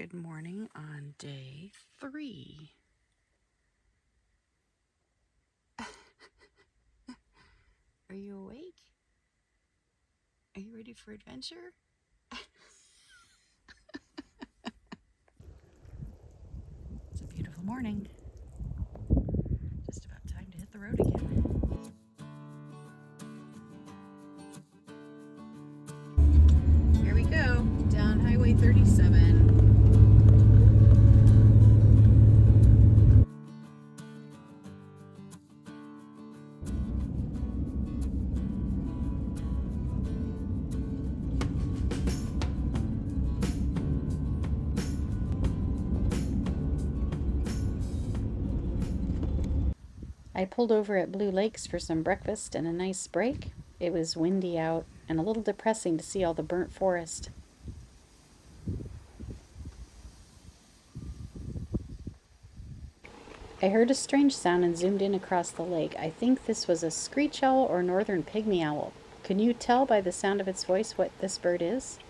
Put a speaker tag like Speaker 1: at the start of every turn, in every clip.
Speaker 1: Good morning on day 3. Are you awake? Are you ready for adventure? It's a beautiful morning. Just about time to hit the road again. Here we go, down Highway 37. I pulled over at Blue Lakes for some breakfast and a nice break. It was windy out and a little depressing to see all the burnt forest. I heard a strange sound and zoomed in across the lake. I think this was a screech owl or northern pygmy owl. Can you tell by the sound of its voice what this bird is?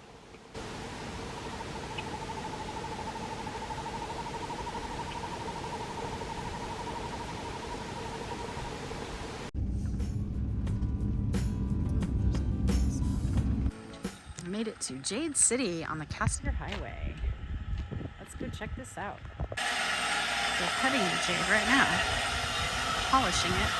Speaker 1: I made it to Jade City on the Cassiar Highway. Let's go check this out. They're cutting the jade right now, polishing it.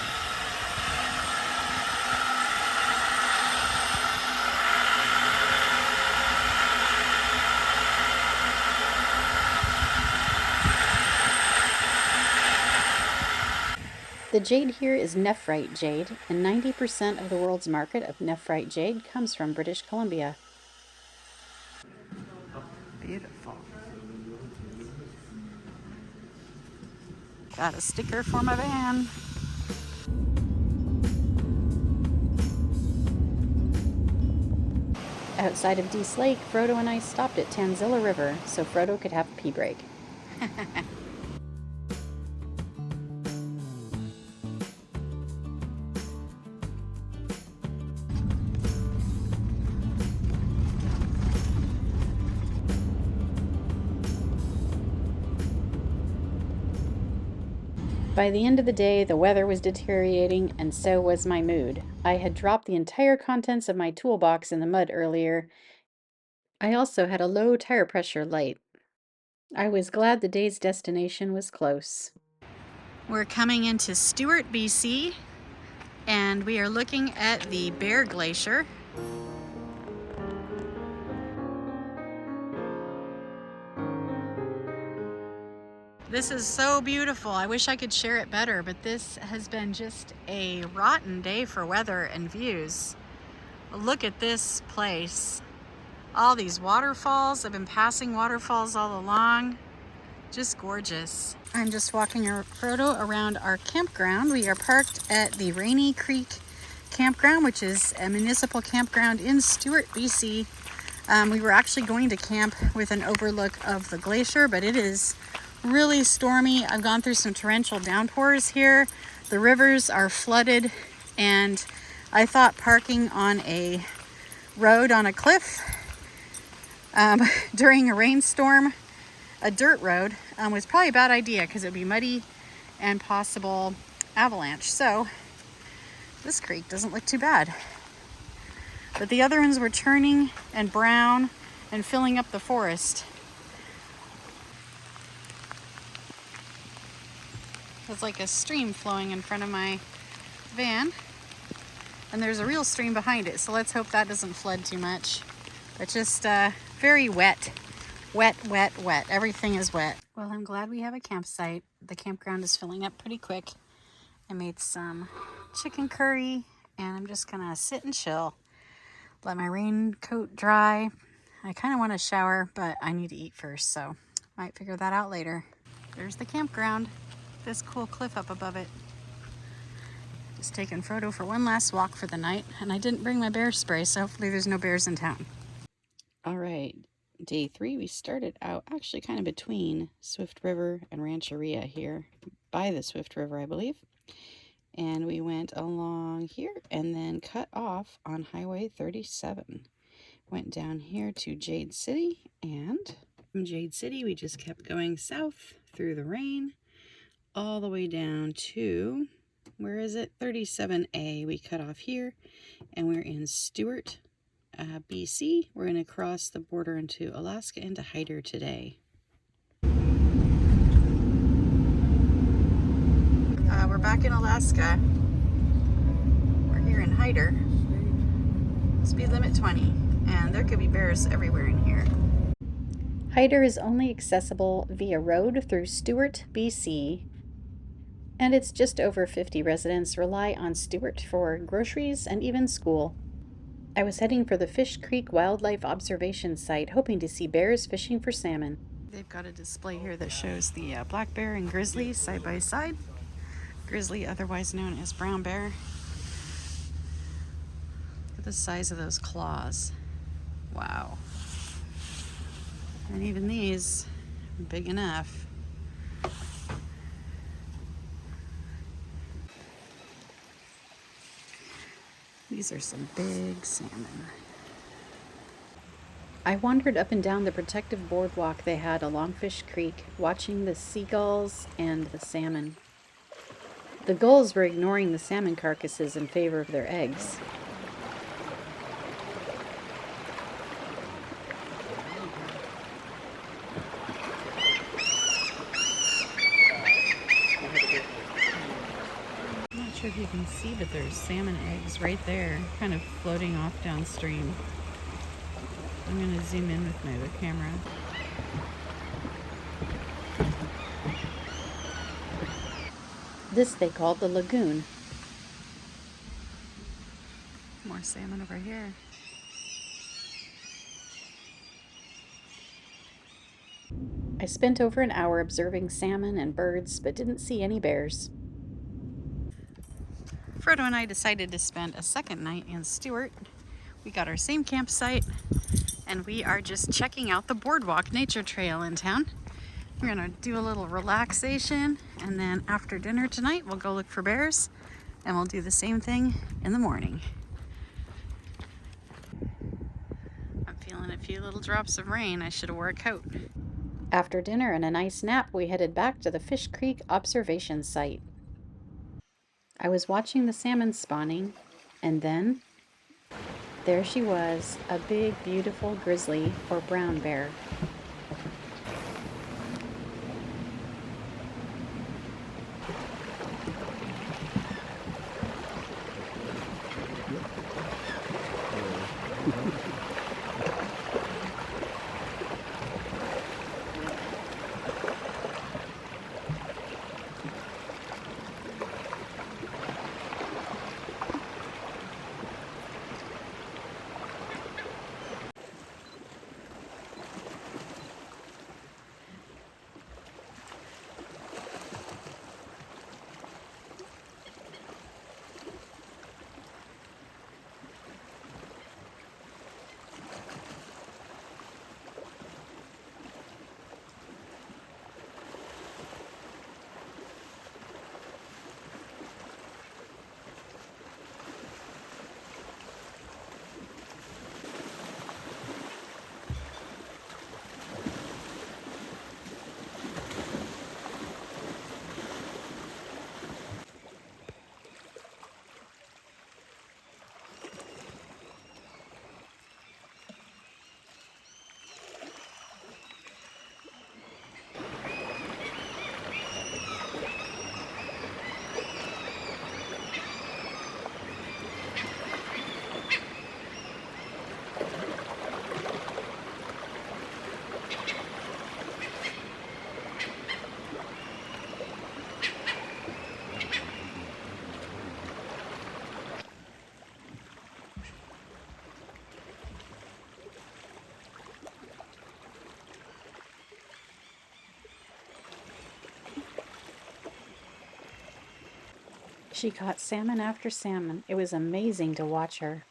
Speaker 1: The jade here is nephrite jade, and 90% of the world's market of nephrite jade comes from British Columbia. Beautiful. Got a sticker for my van. Outside of Dease Lake, Frodo and I stopped at Tanzilla River so Frodo could have a pee break. By the end of the day, the weather was deteriorating, and so was my mood. I had dropped the entire contents of my toolbox in the mud earlier. I also had a low tire pressure light. I was glad the day's destination was close. We're coming into Stewart B.C, and we are looking at the Bear Glacier. This is so beautiful. I wish I could share it better, but this has been just a rotten day for weather and views. Look at this place. All these waterfalls. I've been passing waterfalls all along. Just gorgeous. I'm just walking Frodo around our campground. We are parked at the Rainey Creek Campground, which is a municipal campground in Stewart, BC. We were actually going to camp with an overlook of the glacier, but it is really stormy. I've gone through some torrential downpours here. The rivers are flooded, and I thought parking on a road on a cliff during a rainstorm, a dirt road, was probably a bad idea because it would be muddy and possible avalanche. So this creek doesn't look too bad. But the other ones were churning and brown and filling up the forest. There's like a stream flowing in front of my van, and there's a real stream behind it, so let's hope that doesn't flood too much. But just very wet. Wet. Everything is wet. Well, I'm glad we have a campsite. The campground is filling up pretty quick. I made some chicken curry, and I'm just gonna sit and chill. Let my raincoat dry. I kind of want to shower, but I need to eat first, so might figure that out later. There's the campground. This cool cliff up above it. Just taking Frodo for one last walk for the night, and I didn't bring my bear spray, so hopefully there's no bears in town. All right, day 3, we started out actually kind of between Swift River and Rancheria here, by the Swift River, I believe. And we went along here and then cut off on Highway 37. Went down here to Jade City and From Jade City, we just kept going south through the rain all the way down to, where is it? 37A. We cut off here and we're in Stewart, B.C. We're going to cross the border into Alaska into Hyder today. We're back in Alaska. We're here in Hyder. Speed limit 20, and there could be bears everywhere in here. Hyder is only accessible via road through Stewart, B.C., and it's just over 50 residents rely on Stewart for groceries and even school. I was heading for the Fish Creek Wildlife Observation Site, hoping to see bears fishing for salmon. They've got a display here that shows the black bear and grizzly side by side. Grizzly, otherwise known as brown bear. Look at the size of those claws. Wow. And even these are big enough. These are some big salmon. I wandered up and down the protective boardwalk they had along Fish Creek, watching the seagulls and the salmon. The gulls were ignoring the salmon carcasses in favor of their eggs. I'm not sure if you can see, but there's salmon eggs right there, kind of floating off downstream. I'm going to zoom in with my other camera. This they called the lagoon. More salmon over here. I spent over an hour observing salmon and birds, but didn't see any bears. Frodo and I decided to spend a second night in Stewart. We got our same campsite, and we are just checking out the Boardwalk nature trail in town. We're gonna do a little relaxation, and then after dinner tonight, we'll go look for bears, and we'll do the same thing in the morning. I'm feeling a few little drops of rain. I should have wore a coat. After dinner and a nice nap, we headed back to the Fish Creek observation site. I was watching the salmon spawning, and then there she was, a big, beautiful grizzly or brown bear. She caught salmon after salmon. It was amazing to watch her.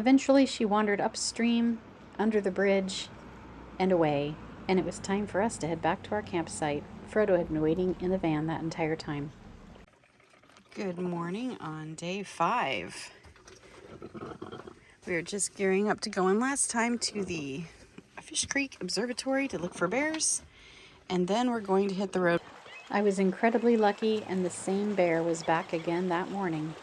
Speaker 1: Eventually she wandered upstream, under the bridge, and away, and it was time for us to head back to our campsite. Frodo had been waiting in the van that entire time. Good morning on day 5. We are just gearing up to go in last time to the Fish Creek Observatory to look for bears, and then we're going to hit the road. I was incredibly lucky, and the same bear was back again that morning.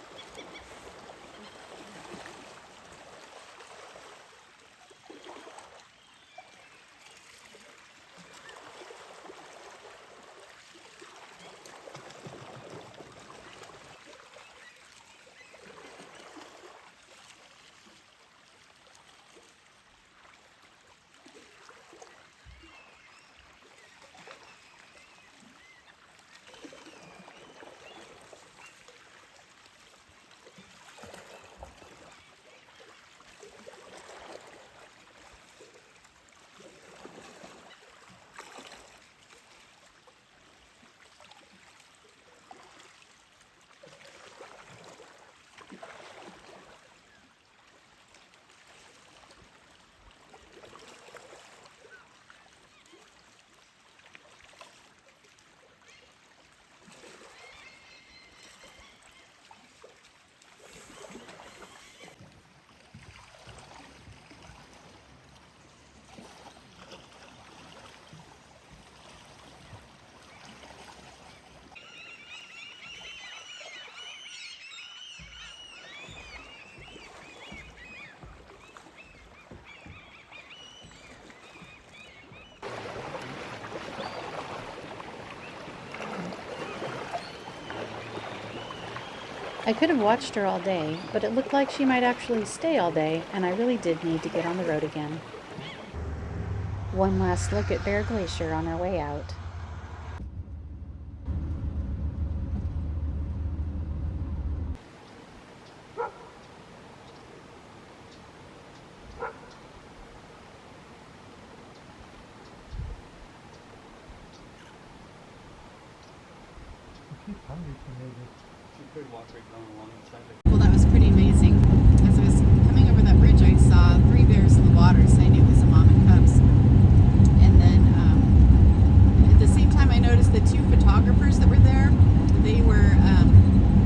Speaker 1: I could have watched her all day, but it looked like she might actually stay all day, and I really did need to get on the road again. One last look at Bear Glacier on our way out. Well, that was pretty amazing. As I was coming over that bridge, I saw 3 bears in the water, so I knew it was a mom and cubs. And then at the same time, I noticed the 2 photographers that were there. They were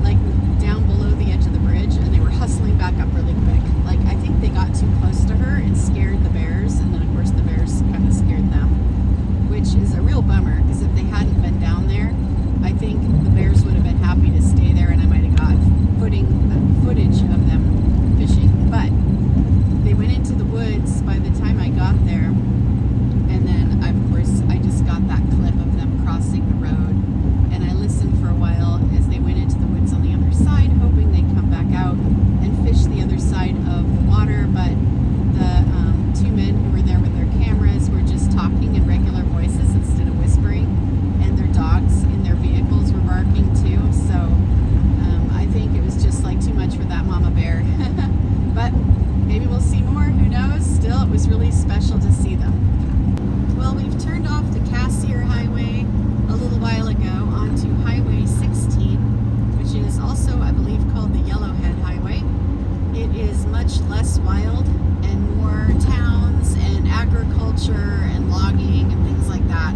Speaker 1: like down below the edge of the bridge, and they were hustling back up really quick. Like, I think they got too close to her and scared the bears, and then of course the bears kind of scared them, which is a real bummer, because if they hadn't been down there, I think the bears would have been happy to stay there, and I might have got footage of them fishing. But they went into the woods by the time I got there, and then of course I just got that clip of them crossing the road, and I listened for a while as they went into the woods on the other side, hoping they'd come back out and fish the other side of the water. But the 2 men who were there with their cameras were just talking in regular voices instead of whispering, and their dogs in their vehicles were barking too. So I think it was just like too much for that mama bear. But maybe we'll see more, who knows? Still, it was really special to see them. Well, we've turned off the Cassiar Highway a little while ago onto Highway 16, which is also, I believe, called the Yellowhead Highway. It is much less wild and more towns and agriculture and logging and things like that.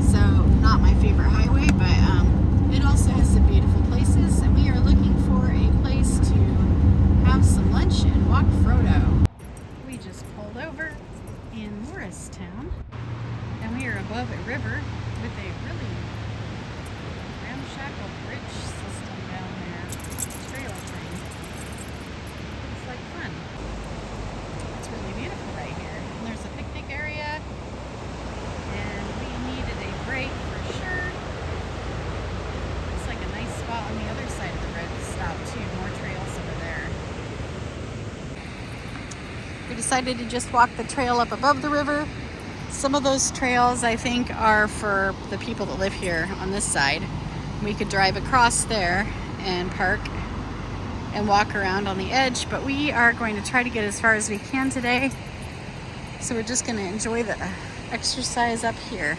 Speaker 1: So not my favorite highway, but it also has some beautiful places, and we are looking for a place to have some lunch and walk Frodo. We just pulled over in Morristown, and we are above a river with a really ramshackle bridge system down there, trail thing. It's like fun. It's really beautiful right here. And there's a picnic area, and we needed a break for sure. Looks like a nice spot on the other side of the road to stop too. More trails over there. We decided to just walk the trail up above the river. Some of those trails, I think, are for the people that live here on this side. We could drive across there and park and walk around on the edge, but we are going to try to get as far as we can today. So we're just going to enjoy the exercise up here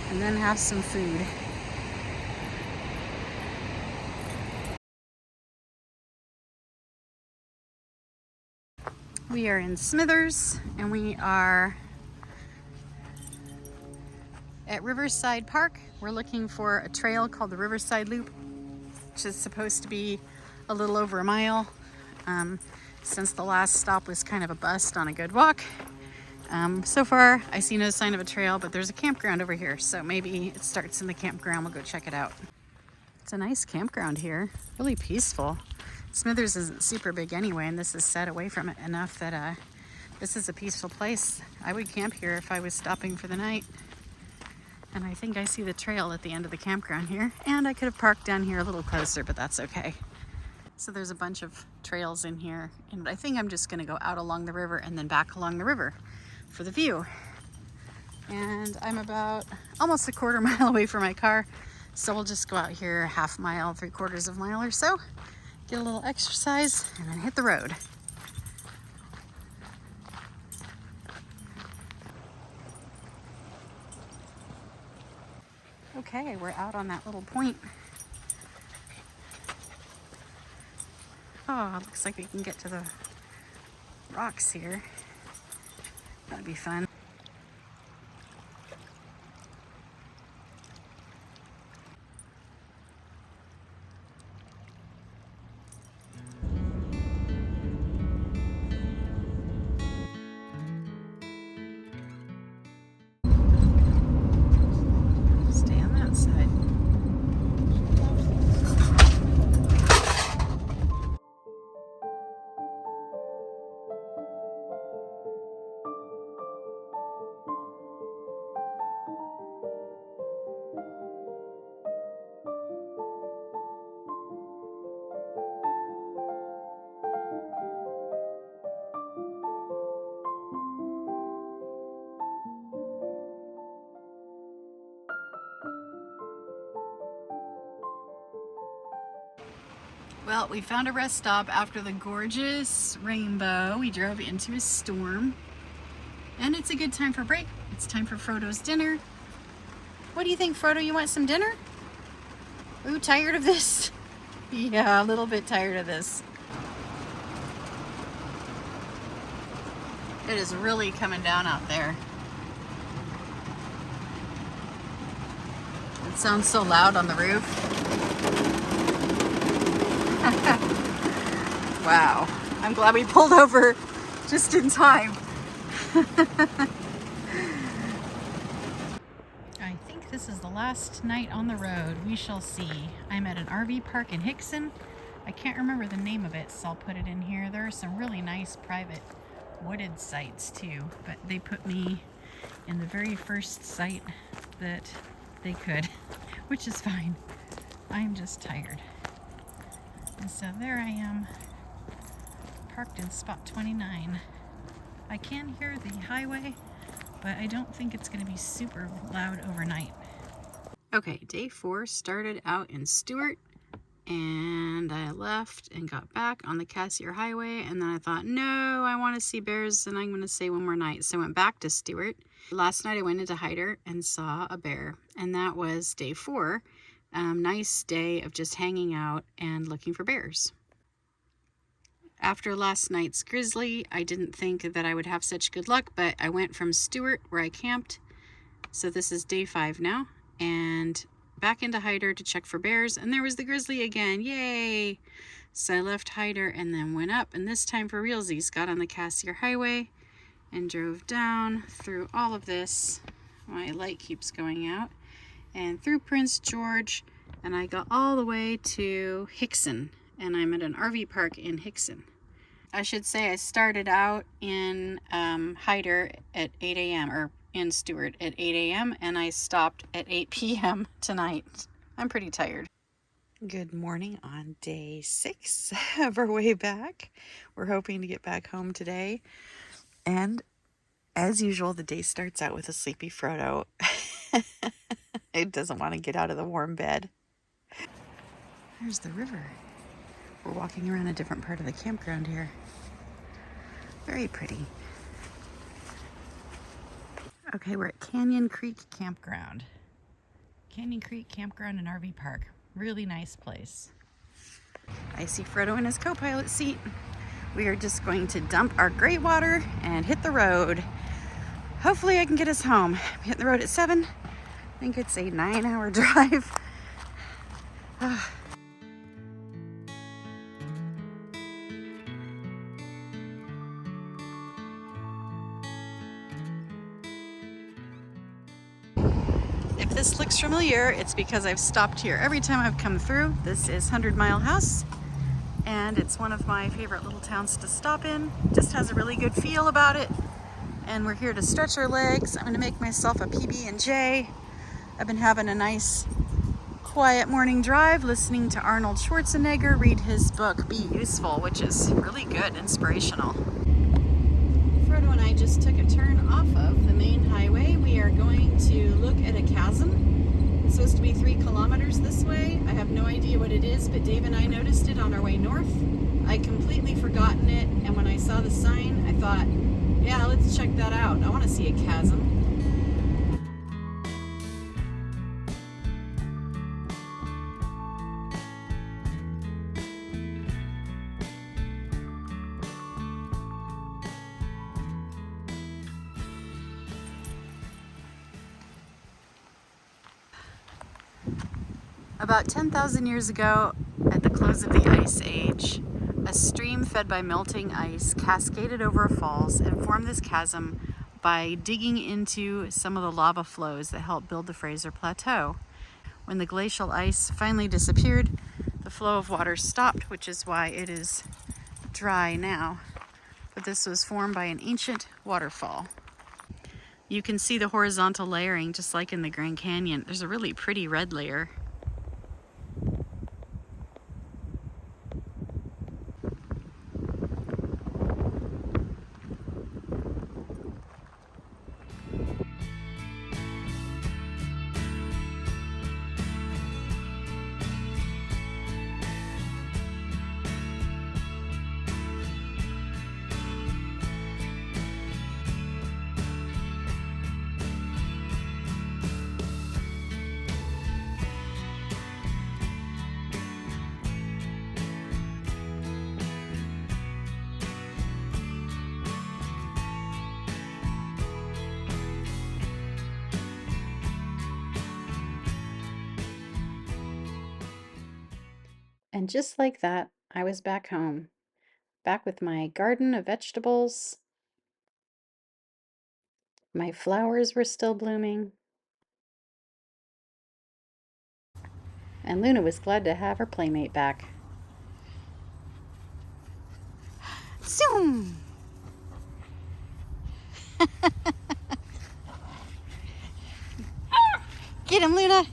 Speaker 1: and then have some food. We are in Smithers and we are at Riverside Park. We're looking for a trail called the Riverside Loop, which is supposed to be a little over a mile. Since the last stop was kind of a bust on a good walk. So far, I see no sign of a trail, but there's a campground over here, so maybe it starts in the campground. We'll go check it out. It's a nice campground here, really peaceful. Smithers isn't super big anyway, and this is set away from it enough that this is a peaceful place. I would camp here if I was stopping for the night. And I think I see the trail at the end of the campground here, and I could have parked down here a little closer, but that's okay. So there's a bunch of trails in here, and I think I'm just gonna go out along the river and then back along the river for the view. And I'm about almost a quarter mile away from my car, so we'll just go out here half mile, 3/4 of a mile or so, get a little exercise, and then hit the road. Okay, we're out on that little point. Oh, it looks like we can get to the rocks here. That'd be fun. Stay on that side. Well, we found a rest stop after the gorgeous rainbow. We drove into a storm, and it's a good time for break. It's time for Frodo's dinner. What do you think, Frodo? You want some dinner? Ooh, tired of this? Yeah, a little bit tired of this. It is really coming down out there. It sounds so loud on the roof. Wow, I'm glad we pulled over just in time. I think this is the last night on the road. We shall see. I'm at an RV park in Hickson. I can't remember the name of it, so I'll put it in here. There are some really nice private wooded sites too, but they put me in the very first site that they could, which is fine. I'm just tired. And so there I am, parked in spot 29. I can hear the highway, but I don't think it's going to be super loud overnight. Okay, day 4 started out in Stewart, and I left and got back on the Cassiar Highway, and then I thought, no, I want to see bears, and I'm going to stay one more night. So I went back to Stewart. Last night I went into Hyder and saw a bear, and that was day 4. Nice day of just hanging out and looking for bears. After last night's Grizzly, I didn't think that I would have such good luck, but I went from Stewart, where I camped, so this is day 5 now, and back into Hyder to check for bears, and there was the Grizzly again. Yay! So I left Hyder and then went up, and this time for realsies, got on the Cassiar Highway and drove down through all of this. My light keeps going out. And through Prince George, and I got all the way to Hickson, and I'm at an RV park in Hickson. I should say I started out in Hyder at 8 a.m. or in Stewart at 8 a.m. and I stopped at 8 p.m. tonight. I'm pretty tired. Good morning on day 6 of our way back. We're hoping to get back home today, and as usual, the day starts out with a sleepy Frodo. It doesn't want to get out of the warm bed. There's the river. We're walking around a different part of the campground here. Very pretty. Okay, we're at Canyon Creek Campground. Canyon Creek Campground and RV Park. Really nice place. I see Frodo in his co-pilot seat. We are just going to dump our gray water and hit the road. Hopefully I can get us home. I'm hitting the road at 7. I think it's a 9-hour drive. If this looks familiar, it's because I've stopped here every time I've come through. This is 100 Mile House, and it's one of my favorite little towns to stop in. Just has a really good feel about it. And we're here to stretch our legs. I'm gonna make myself a PB&J. I've been having a nice quiet morning drive, listening to Arnold Schwarzenegger read his book, Be Useful, which is really good, inspirational. Frodo and I just took a turn off of the main highway. We are going to look at a chasm. It's supposed to be 3 kilometers this way. I have no idea what it is, but Dave and I noticed it on our way north. I'd completely forgotten it, and when I saw the sign, I thought, yeah, let's check that out. I want to see a chasm. About 10,000 years ago, at the close of the Ice Age, a stream fed by melting ice cascaded over falls and formed this chasm by digging into some of the lava flows that helped build the Fraser Plateau. When the glacial ice finally disappeared, the flow of water stopped, which is why it is dry now. But this was formed by an ancient waterfall. You can see the horizontal layering just like in the Grand Canyon. There's a really pretty red layer. And just like that, I was back home, back with my garden of vegetables. My flowers were still blooming. And Luna was glad to have her playmate back. Zoom! Get him, Luna!